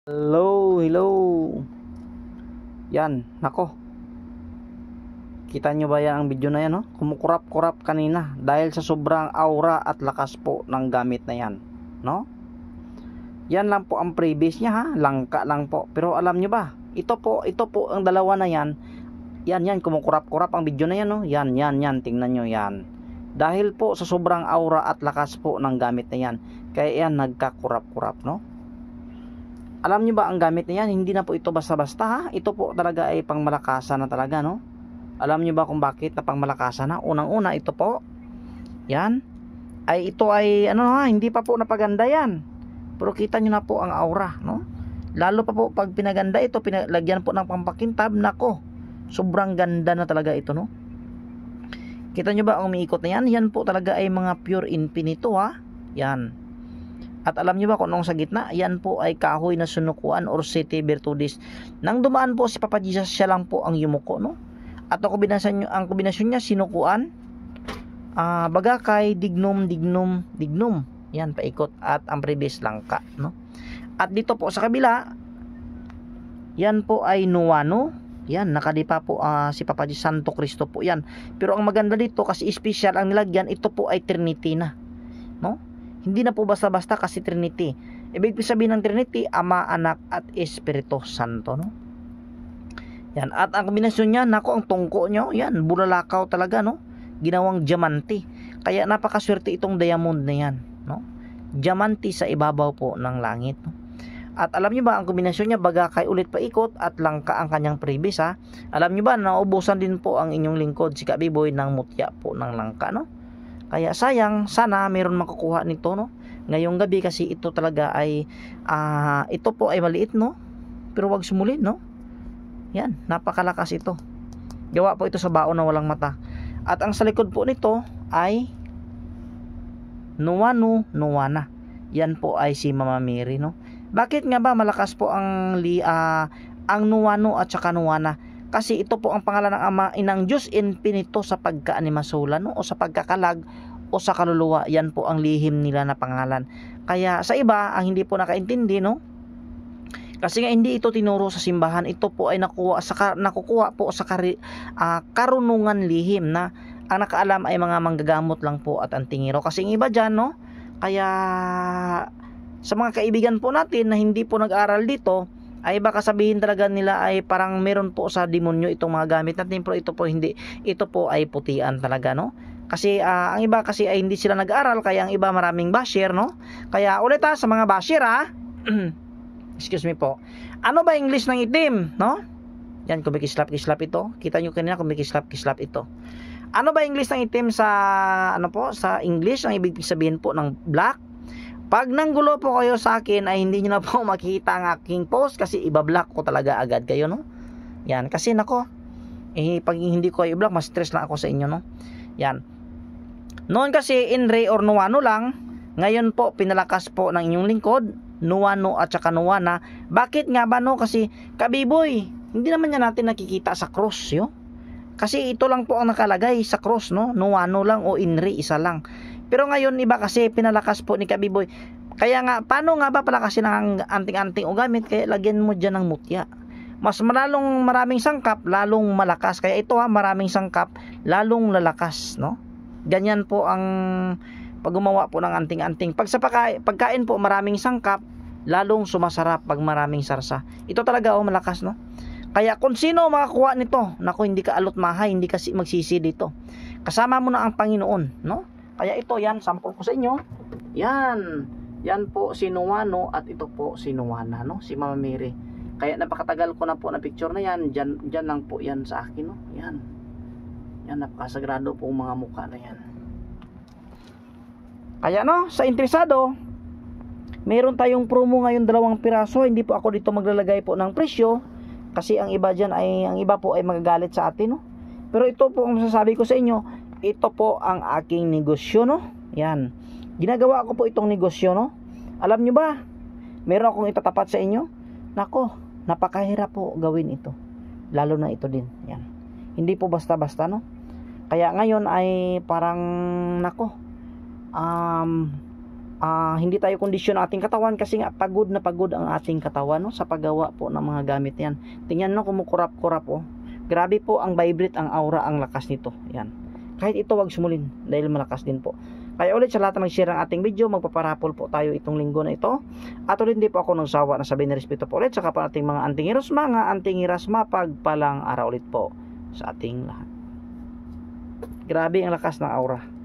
Hello, hello. Yan, nako. Kita nyo ba yan ang video na yan, no? Kumukurap-kurap kanina dahil sa sobrang aura at lakas po ng gamit na yan, no? Yan lang po ang previous niya, ha? Langka lang po. Pero alam nyo ba? Ito po ang dalawa na yan. Yan, kumukurap-kurap ang video na yan, no? Yan, tingnan nyo yan. Dahil po sa sobrang aura at lakas po ng gamit na yan, kaya yan nagkakurap-kurap, no? Alam nyo ba ang gamit na yan? Hindi na po ito basta-basta, ha? Ito po talaga ay pangmalakasan na talaga, no? Alam nyo ba kung bakit na pangmalakasan na? Unang-una, ito po. Yan. Ito ay, hindi pa po napaganda yan. Pero kita nyo na po ang aura, no? Lalo pa po pag pinaganda ito, pinalagyan po ng pampakintab, nako. Sobrang ganda na talaga ito, no? Kita nyo ba ang umiikot na yan? Yan po talaga ay mga pure infinito, ha? Yan. At alam nyo ba kung anong sa gitna? Yan po ay kahoy na sunukuan or Siete Virtudes. Nang dumaan po si Papa Jesus, siya lang po ang yumuko, no? At ang kombinasyon niya, sinukuan, bagakay, dignum. Yan, paikot. At ang previous langka, no? At dito po sa kabila, yan po ay nuwano. Yan, nakadipa po si Papa Jesus, Santo Cristo po yan. Pero ang maganda dito, kasi special ang nilagyan, ito po ay Trinity na, no? Hindi na po basta-basta kasi Trinity. Ibig sabihin ng Trinity, Ama, Anak, at Espiritu Santo, no? Yan. At ang kombinasyon niya, nako, ang tungko nyo, yan, bulalakaw talaga, no? Ginawang diamante. Kaya napakaswerte itong diamond na yan, no? Diamante sa ibabaw po ng langit, no? At alam nyo ba, ang kombinasyon niya, bagakay ulit paikot at langka ang kanyang previous, ha? Alam nyo ba, naubusan din po ang inyong lingkod, si Kabiboy, ng mutya po ng langka, no? Kaya sayang, sana meron makukuha nito, no? Ngayong gabi kasi ito talaga ay ito po ay maliit, no? Pero wag sumulid, no? Yan, napakalakas ito. Gawa po ito sa baon na walang mata. At ang sa likod po nito ay Nuwana. Yan po ay si Mama Mary, no? Bakit nga ba malakas po ang Nuwano at saka Nuwana? Kasi ito po ang pangalan ng Ama, Inang Diyos Infinito sa pagkaanimasula, no? O sa pagkakalag o sa kaluluwa. Yan po ang lihim nila na pangalan. Kaya sa iba, ang hindi po nakaintindi, no? Kasi nga hindi ito tinuro sa simbahan. Ito po ay nakukuha po sa karunungan lihim na ang nakaalam ay mga manggagamot lang po at antingero. Kasi ang iba dyan, no? Kaya sa mga kaibigan po natin na hindi po nag-aral dito, ay baka sabihin talaga nila ay parang meron po sa demonyo itong mga gamit natin, pero ito po hindi. Ito po ay putian talaga, no? Kasi ang iba kasi ay hindi sila nag-aral, kaya ang iba maraming basher, no? Kaya ulit sa mga basher, excuse me po. Ano ba English ng itim, no? Yan, kumikislap ito. Kita nyo kanina kumikislap ito. Ano ba English ng itim sa sa English? Ang ibig sabihin po ng black. Pag nanggulo po kayo sa akin ay hindi nyo na po makita ang aking post kasi ibablock ko talaga agad kayo, no? Yan, kasi nako, pag hindi ko kayo i-block, mas stress lang ako sa inyo, no? Yan. Noon kasi Inre or Nuwano lang, ngayon po pinalakas po ng inyong lingkod, Nuwano at saka Nuwana. Bakit nga ba, no? Kasi Kabiboy, hindi naman yan natin nakikita sa cross, yo. Kasi ito lang po ang nakalagay sa cross, no? Nuwano lang o Inre, isa lang. Pero ngayon iba kasi pinalakas po ni Kabiboy. Kaya nga, paano nga ba palakasin ang anting-anting o gamit? Kaya lagyan mo dyan ng mutya. Mas maraming sangkap, lalong malakas. Kaya ito maraming sangkap, lalong lalakas, no? Ganyan po ang paggumawa po ng anting-anting. Pag sa pagkain po, maraming sangkap, lalong sumasarap pag maraming sarsa. Ito talaga malakas, no? Kaya kung sino makakuha nito, naku, hindi ka alot mahay, hindi kasi magsisi dito. Kasama mo na ang Panginoon, no? Kaya ito, yan, sample ko sa inyo. Yan po si Nuwano at ito po si Nuwana, no? Si Mama Mary. Kaya napakatagal ko na po na picture na yan. Diyan lang po yan sa akin, no? Yan, napakasagrado po mga mukha na yan. Kaya, no, sa interesado, meron tayong promo ngayon, 2 piraso. Hindi po ako dito maglalagay po ng presyo. Kasi ang iba po ay magagalit sa atin, no? Pero ito po ang masasabi ko sa inyo, ito po ang aking negosyo, no? Yan. Ginagawa ko po itong negosyo, no? Alam nyo ba? Meron akong itatapat sa inyo. Nako, napakahirap po gawin ito. Lalo na ito din. Yan. Hindi po basta-basta, no? Kaya ngayon ay parang, nako, hindi tayo kondisyon ng ating katawan kasi nga pagod na pagod ang ating katawan, no, sa paggawa po ng mga gamit yan. Tingnan no, kumukurap-kurap oh. Grabe po ang vibrate, ang aura, ang lakas nito. Yan. Kahit ito wag sumulin dahil malakas din po. Kaya ulit sa lahat ng nag-share ng ating video, magpaparapol po tayo itong linggo na ito. At ulit hindi po ako nang sawa na sabihin na respeto po ulit sa kapwa ating mga antingiras, mapagpalang araw ulit po sa ating lahat. Grabe ang lakas ng aura.